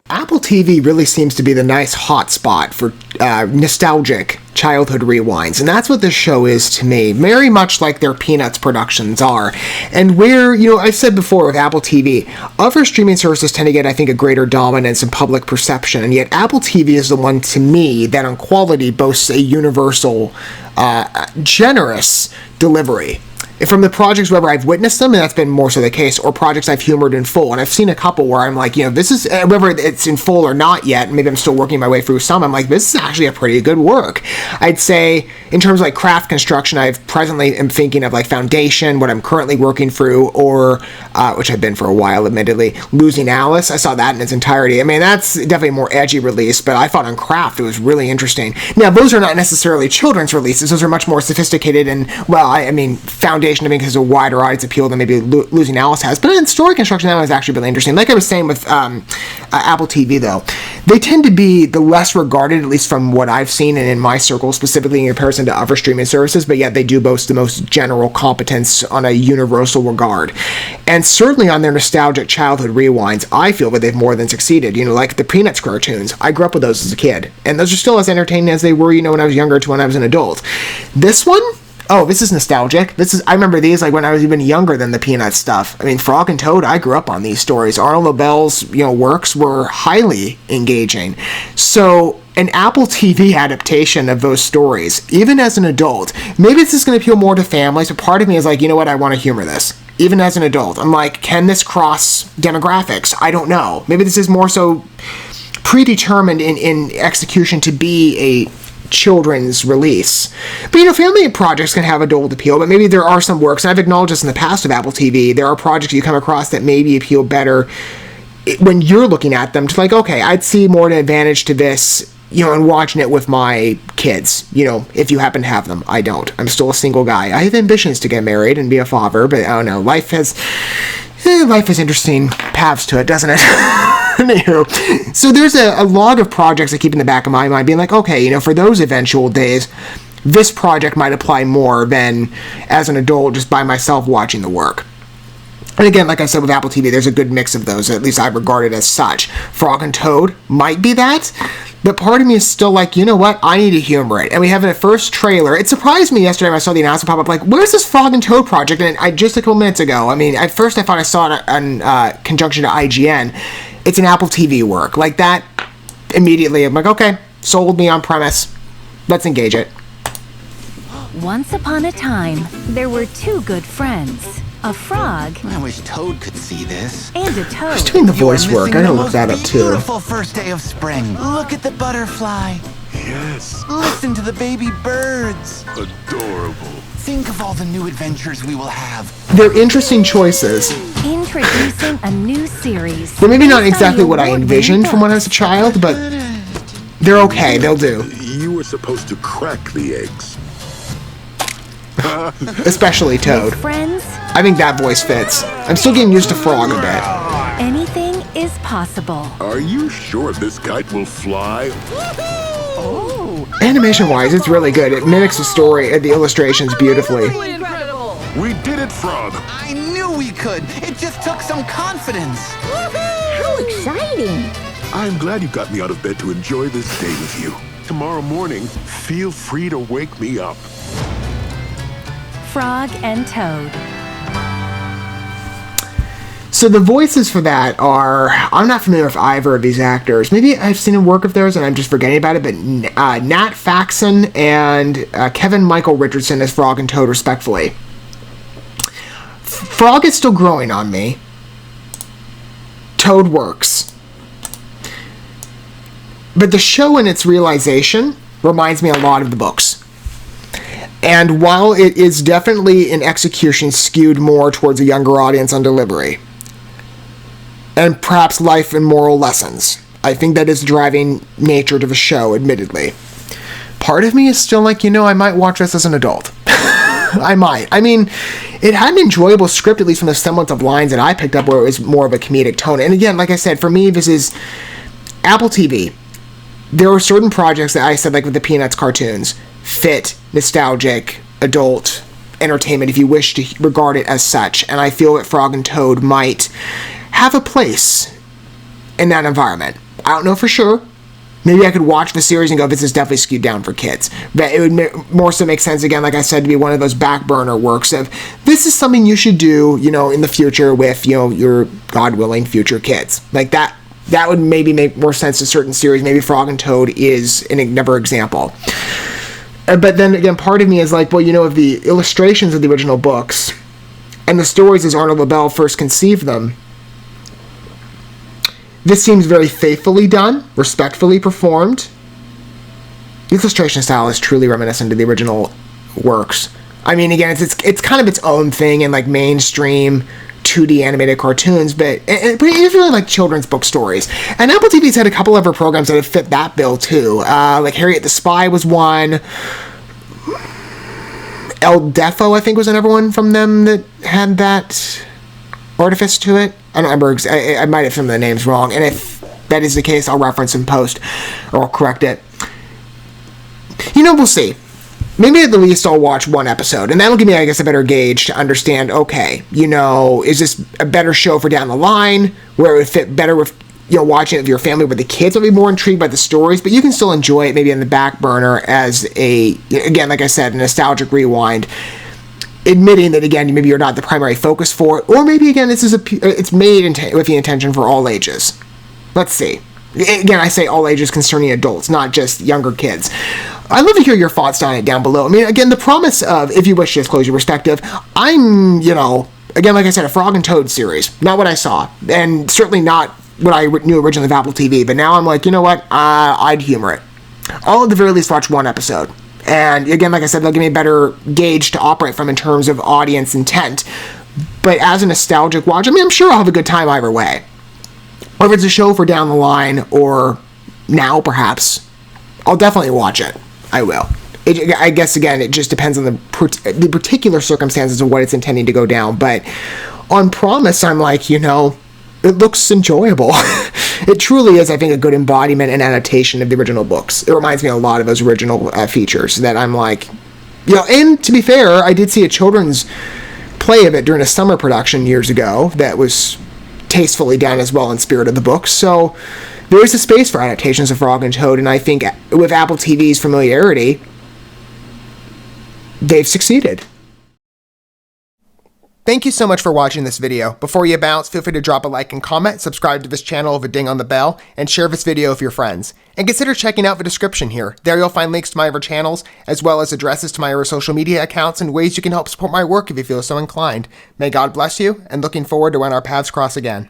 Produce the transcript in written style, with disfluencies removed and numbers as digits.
Apple TV really seems to be the nice hot spot for nostalgic childhood rewinds, and that's what this show is to me, very much like their Peanuts productions are. And where, I've said before with Apple TV, other streaming services tend to get, I think, a greater dominance in public perception, and yet Apple TV is the one, to me, that on quality boasts a universal, generous delivery. From the projects wherever I've witnessed them, and that's been more so the case, or projects I've humored in full, and I've seen a couple where I'm like, this is, whether it's in full or not yet, maybe I'm still working my way through some, I'm like, this is actually a pretty good work. I'd say, in terms of like craft construction, I've presently am thinking of like Foundation, what I'm currently working through, or, which I've been for a while, admittedly, Losing Alice. I saw that in its entirety. I mean, that's definitely a more edgy release, but I thought on craft it was really interesting. Now, those are not necessarily children's releases, those are much more sophisticated, and, well, I mean, Foundation, I mean, has a wider audience appeal than maybe Losing Alice has. But in story construction, that was actually really interesting. Like I was saying with Apple TV, though, they tend to be the less regarded, at least from what I've seen and in my circle, specifically in comparison to other streaming services, but yet they do boast the most general competence on a universal regard. And certainly on their nostalgic childhood rewinds, I feel that they've more than succeeded. Like the Peanuts cartoons. I grew up with those as a kid, and those are still as entertaining as they were, when I was younger to when I was an adult. This one? Oh, this is nostalgic. I remember these like when I was even younger than the Peanuts stuff. I mean, Frog and Toad, I grew up on these stories. Arnold Lobel's, works were highly engaging. So an Apple TV adaptation of those stories, even as an adult, maybe this is going to appeal more to families, but part of me is like, what, I want to humor this. Even as an adult. I'm like, can this cross demographics? I don't know. Maybe this is more so predetermined in execution to be a children's release. But family projects can have adult appeal, but maybe there are some works, and I've acknowledged this in the past with Apple TV, there are projects you come across that maybe appeal better when you're looking at them to like, okay, I'd see more an advantage to this, and watching it with my kids, if you happen to have them. I don't. I'm still a single guy. I have ambitions to get married and be a father, but I don't know, life has interesting paths to it, doesn't it? Anywho, so there's a lot of projects I keep in the back of my mind being like, okay, for those eventual days, this project might apply more than as an adult just by myself watching the work. And again, like I said with Apple TV, there's a good mix of those, at least I regard it as such. Frog and Toad might be that, but part of me is still like, what, I need to humor it. And we have a first trailer. It surprised me yesterday when I saw the announcement pop up, like, where's this Frog and Toad project? And just a couple minutes ago, I mean, at first I thought I saw it in conjunction to IGN. It's an Apple TV work. Like that, immediately, I'm like, okay, sold me on premise. Let's engage it. Once upon a time, there were two good friends. A frog. I wish Toad could see this. And a toad. Who's doing the voice work? I gotta look that up too. Beautiful first day of spring. Look at the butterfly. Yes. Listen to the baby birds. Adorable. Think of all the new adventures we will have. They're interesting choices. Introducing a new series. They're maybe not exactly what I envisioned from when I was a child, but they're okay. They'll do. You were supposed to crack the eggs. Especially Toad. Friends, I think that voice fits. I'm still getting used to Frog a bit. anything is possible. Are you sure this kite will fly? Animation-wise, it's really good. It mimics the story and the illustrations beautifully. We did it, Frog! I knew we could! It just took some confidence! How exciting! I'm glad you got me out of bed to enjoy this day with you. Tomorrow morning, feel free to wake me up. Frog and Toad. So the voices for that are, I'm not familiar with either of these actors. Maybe I've seen a work of theirs and I'm just forgetting about it, but Nat Faxon and Kevin Michael Richardson as Frog and Toad, respectfully. Frog is still growing on me. Toad works. But the show in its realization reminds me a lot of the books. And while it is definitely in execution skewed more towards a younger audience on delivery, and perhaps life and moral lessons, I think that is the driving nature to the show, admittedly. Part of me is still like, I might watch this as an adult. I might. I mean, it had an enjoyable script, at least from the semblance of lines that I picked up, where it was more of a comedic tone. And again, like I said, for me, this is Apple TV. There are certain projects that I said, like with the Peanuts cartoons, fit, nostalgic, adult entertainment, if you wish to regard it as such. And I feel that Frog and Toad might have a place in that environment. I don't know for sure. Maybe I could watch the series and go, this is definitely skewed down for kids. But it would more so make sense, again, like I said, to be one of those back burner works of, this is something you should do, in the future with, your, God willing, future kids. Like that would maybe make more sense to certain series. Maybe Frog and Toad is another example. But then, again, part of me is like, well, of the illustrations of the original books and the stories as Arnold Lobel first conceived them, this seems very faithfully done, respectfully performed. The illustration style is truly reminiscent of the original works. I mean, again, it's kind of its own thing in like mainstream 2D animated cartoons, but it's really like children's book stories. And Apple TV's had a couple other programs that have fit that bill too. Like Harriet the Spy was one. El Defo, I think, was another one from them that had that artifice to it. I don't remember. I might have some of the names wrong, and if that is the case, I'll reference in post or I'll correct it. We'll see. Maybe at the least I'll watch one episode, and that'll give me, I guess, a better gauge to understand, okay, is this a better show for down the line, where it would fit better with, watching it with your family, where the kids will be more intrigued by the stories, but you can still enjoy it maybe in the back burner as again, like I said, a nostalgic rewind, admitting that, again, maybe you're not the primary focus for it, or maybe, again, it's made with the intention for all ages. Let's see. Again, I say all ages concerning adults, not just younger kids. I'd love to hear your thoughts on it down below. I mean, again, the promise of, if you wish to disclose your perspective, I'm, again, like I said, a Frog and Toad series. Not what I saw, and certainly not what I knew originally of Apple TV, but now I'm like, you know what, I'd humor it. I'll at the very least watch one episode. And again, like I said, they'll give me a better gauge to operate from in terms of audience intent. But as a nostalgic watch, I mean, I'm sure I'll have a good time either way. Whether it's a show for down the line or now, perhaps, I'll definitely watch it. I will. I guess, again, it just depends on the particular circumstances of what it's intending to go down. But on promise, I'm like, it looks enjoyable. It truly is, I think, a good embodiment and adaptation of the original books. It reminds me a lot of those original features that I'm like, and to be fair, I did see a children's play of it during a summer production years ago that was tastefully done as well in spirit of the books. So there is a space for adaptations of Frog and Toad, and I think with Apple TV's familiarity, they've succeeded. Thank you so much for watching this video. Before you bounce, feel free to drop a like and comment, subscribe to this channel with a ding on the bell, and share this video with your friends. And consider checking out the description here. There you'll find links to my other channels, as well as addresses to my other social media accounts and ways you can help support my work if you feel so inclined. May God bless you, and looking forward to when our paths cross again.